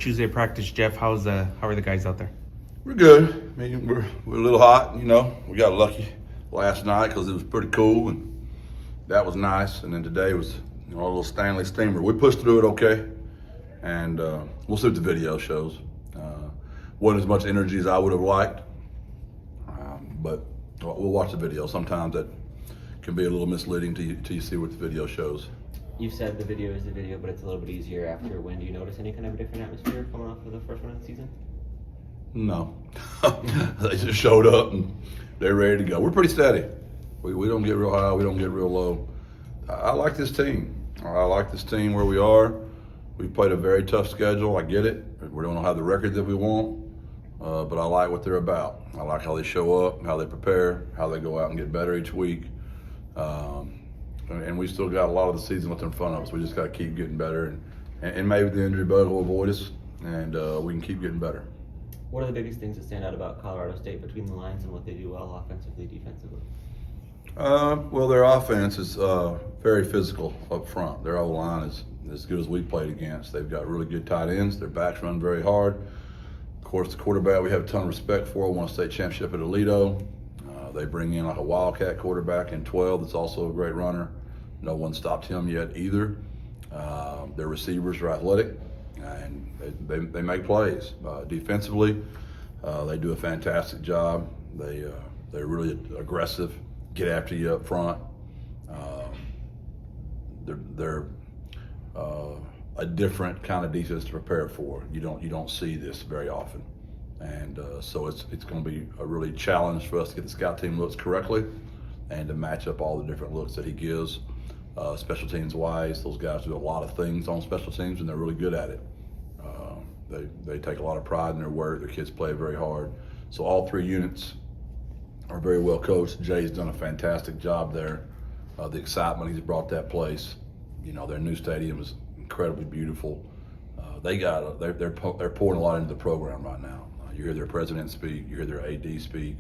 Tuesday practice, Jeff. How are the guys out there? We're good. I mean, we're a little hot, you know. We got lucky last night because it was pretty cool, and that was nice. And then today was, a little Stanley steamer. We pushed through it okay, and we'll see what the video shows. Wasn't as much energy as I would have liked, but we'll watch the video. Sometimes that can be a little misleading till you see what the video shows. You've said the video is the video, but it's a little bit easier after a win. Do you notice any kind of a different atmosphere coming off of the first one of the season? No. They just showed up and they're ready to go. We're pretty steady. We don't get real high, we don't get real low. I like this team. I like this team where we are. We've played a very tough schedule, I get it. We don't have the record that we want, but I like what they're about. I like how they show up, how they prepare, how they go out and get better each week. And we still got a lot of the season left in front of us. We just got to keep getting better, and maybe the injury bug will avoid us, and we can keep getting better. What are the biggest things that stand out about Colorado State between the lines and what they do well offensively, defensively? Well, their offense is very physical up front. Their O-line is as good as we played against. They've got really good tight ends. Their backs run very hard. Of course, the quarterback we have a ton of respect for. Won a state championship at Aledo. They bring in like a Wildcat quarterback in 12 that's also a great runner. No one stopped him yet either. Their receivers are athletic, and they make plays. Defensively, they do a fantastic job. They're really aggressive, get after you up front. They're a different kind of defense to prepare for. You don't see this very often, and so it's going to be a really challenge for us to get the scout team looks correctly, and to match up all the different looks that he gives. Special teams wise, those guys do a lot of things on special teams, and they're really good at it. They take a lot of pride in their work. Their kids play very hard. So all three units are very well coached. Jay's done a fantastic job there. The excitement he's brought that place. Their new stadium is incredibly beautiful. They're pouring a lot into the program right now. You hear their president speak. You hear their AD speak.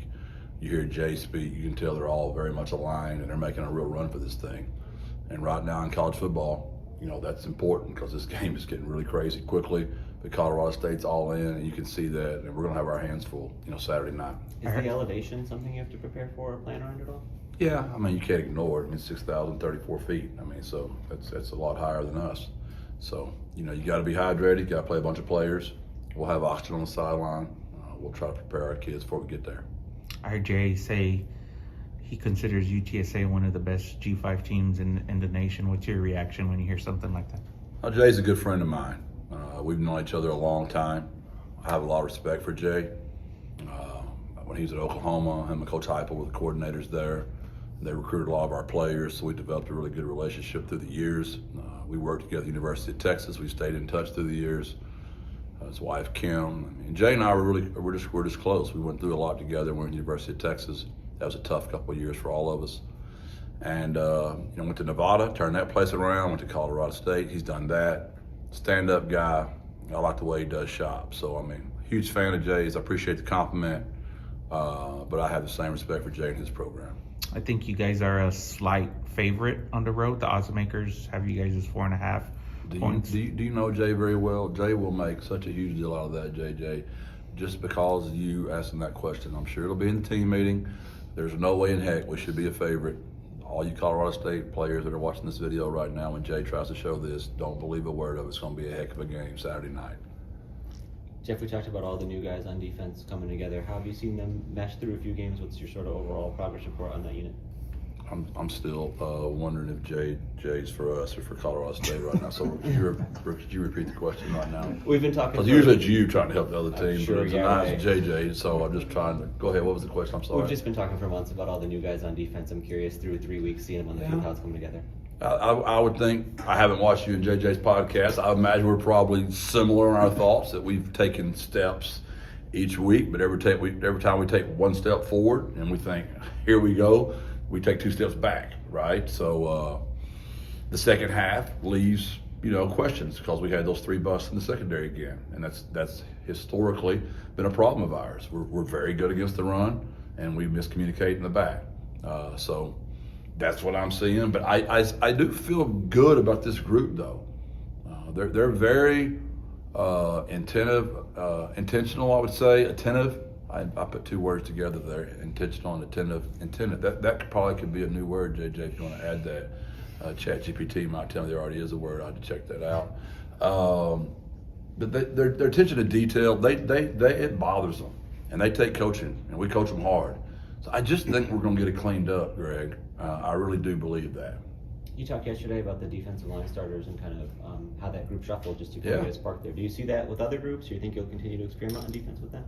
You hear Jay speak. You can tell they're all very much aligned, and they're making a real run for this thing. And right now in college football, that's important because this game is getting really crazy quickly. But Colorado State's all in, and you can see that, and we're going to have our hands full, Saturday night. Is the elevation something you have to prepare for or plan around at all? Yeah, you can't ignore it. 6,034 feet. So that's a lot higher than us. So, you got to be hydrated. You got to play a bunch of players. We'll have oxygen on the sideline. We'll try to prepare our kids before we get there. I heard Jay say he considers UTSA one of the best G5 teams in the nation. What's your reaction when you hear something like that? Jay's a good friend of mine. We've known each other a long time. I have a lot of respect for Jay. When he was at Oklahoma, him and Coach Heupel were the coordinators there. They recruited a lot of our players, so we developed a really good relationship through the years. We worked together at the University of Texas. We stayed in touch through the years. His wife Kim. Jay and I we're just close. We went through a lot together. We're at the University of Texas. That was a tough couple of years for all of us. And went to Nevada, turned that place around. Went to Colorado State. He's done that. Stand-up guy. I like the way he does shop. So huge fan of Jay's. I appreciate the compliment, but I have the same respect for Jay and his program. I think you guys are a slight favorite on the road. The odds makers have you guys as 4.5 points. Do you know Jay very well? Jay will make such a huge deal out of that, JJ, just because of you asking that question. I'm sure it'll be in the team meeting. There's no way in heck we should be a favorite. All you Colorado State players that are watching this video right now, when Jay tries to show this, don't believe a word of it. It's going to be a heck of a game Saturday night. Jeff, we talked about all the new guys on defense coming together. How have you seen them mesh through a few games? What's your sort of overall progress report on that unit? I'm still wondering if Jay's for us or for Colorado State right now. So could you repeat the question right now? We've been talking. Because usually it's you trying to help the other team, sure, but tonight it's JJ. So I'm just trying to go ahead. What was the question? I'm sorry. We've just been talking for months about all the new guys on defense. I'm curious through 3 weeks, seeing them on the field, how it's coming together. I would think, I haven't watched you and JJ's podcast. I imagine we're probably similar in our thoughts that we've taken steps each week, but every time we take one step forward and we think, here we go, we take 2 steps back, right? So the second half leaves, questions because we had those 3 busts in the secondary again, and that's historically been a problem of ours. We're very good against the run, and we miscommunicate in the back. So that's what I'm seeing, but I do feel good about this group though. They're very intentional, I would say, attentive. I put two words together there, intentional and attentive. That probably could be a new word, JJ, if you want to add that. ChatGPT might tell me there already is a word. I have to check that out. But their attention to detail, it bothers them, and they take coaching, and we coach them hard. So I just think we're going to get it cleaned up, Greg. I really do believe that. You talked yesterday about the defensive line starters and kind of how that group shuffled just to kind of get a spark there. Do you see that with other groups, or do you think you'll continue to experiment on defense with that?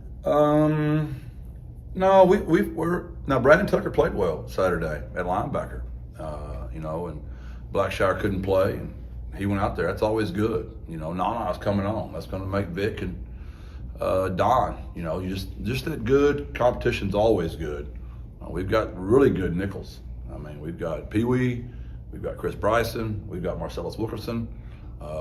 No, we're now. Brandon Tucker played well Saturday at linebacker, and Blackshire couldn't play, and he went out there. That's always good. Nana's coming on. That's going to make Vic and Don. You just that good competition's always good. We've got really good nickels. I mean, we've got Pee Wee. We've got Chris Bryson, we've got Marcellus Wilkerson,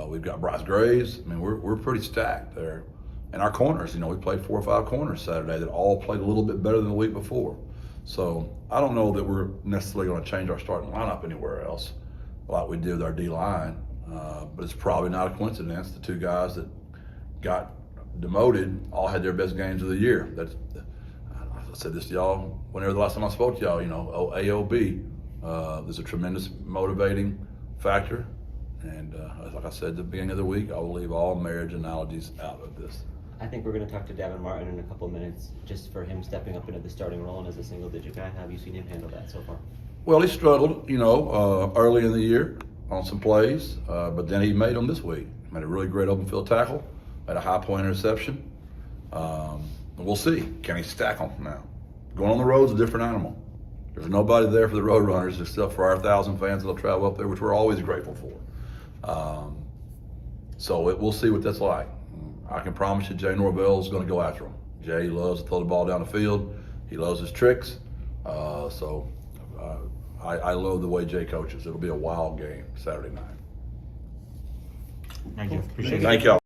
we've got Bryce Graves. I mean, we're pretty stacked there. And our corners, we played 4 or 5 corners Saturday that all played a little bit better than the week before. So I don't know that we're necessarily going to change our starting lineup anywhere else like we did with our D-line. But it's probably not a coincidence. The 2 guys that got demoted all had their best games of the year. I said this to y'all whenever the last time I spoke to y'all, AOB. There's a tremendous motivating factor, and like I said at the beginning of the week, I will leave all marriage analogies out of this. I think we're going to talk to Davin Martin in a couple of minutes, just for him stepping up into the starting role and as a single-digit guy. How have you seen him handle that so far? Well, he struggled, early in the year on some plays, but then he made them this week. Made a really great open field tackle, made a high-point interception. We'll see. Can he stack them now? Going on the road is a different animal. There's nobody there for the Roadrunners except for our 1,000 fans that'll travel up there, which we're always grateful for. So we'll see what that's like. I can promise you Jay Norvell is going to go after him. Jay loves to throw the ball down the field. He loves his tricks. I love the way Jay coaches. It'll be a wild game Saturday night. Thank you. Appreciate it. Thank y'all.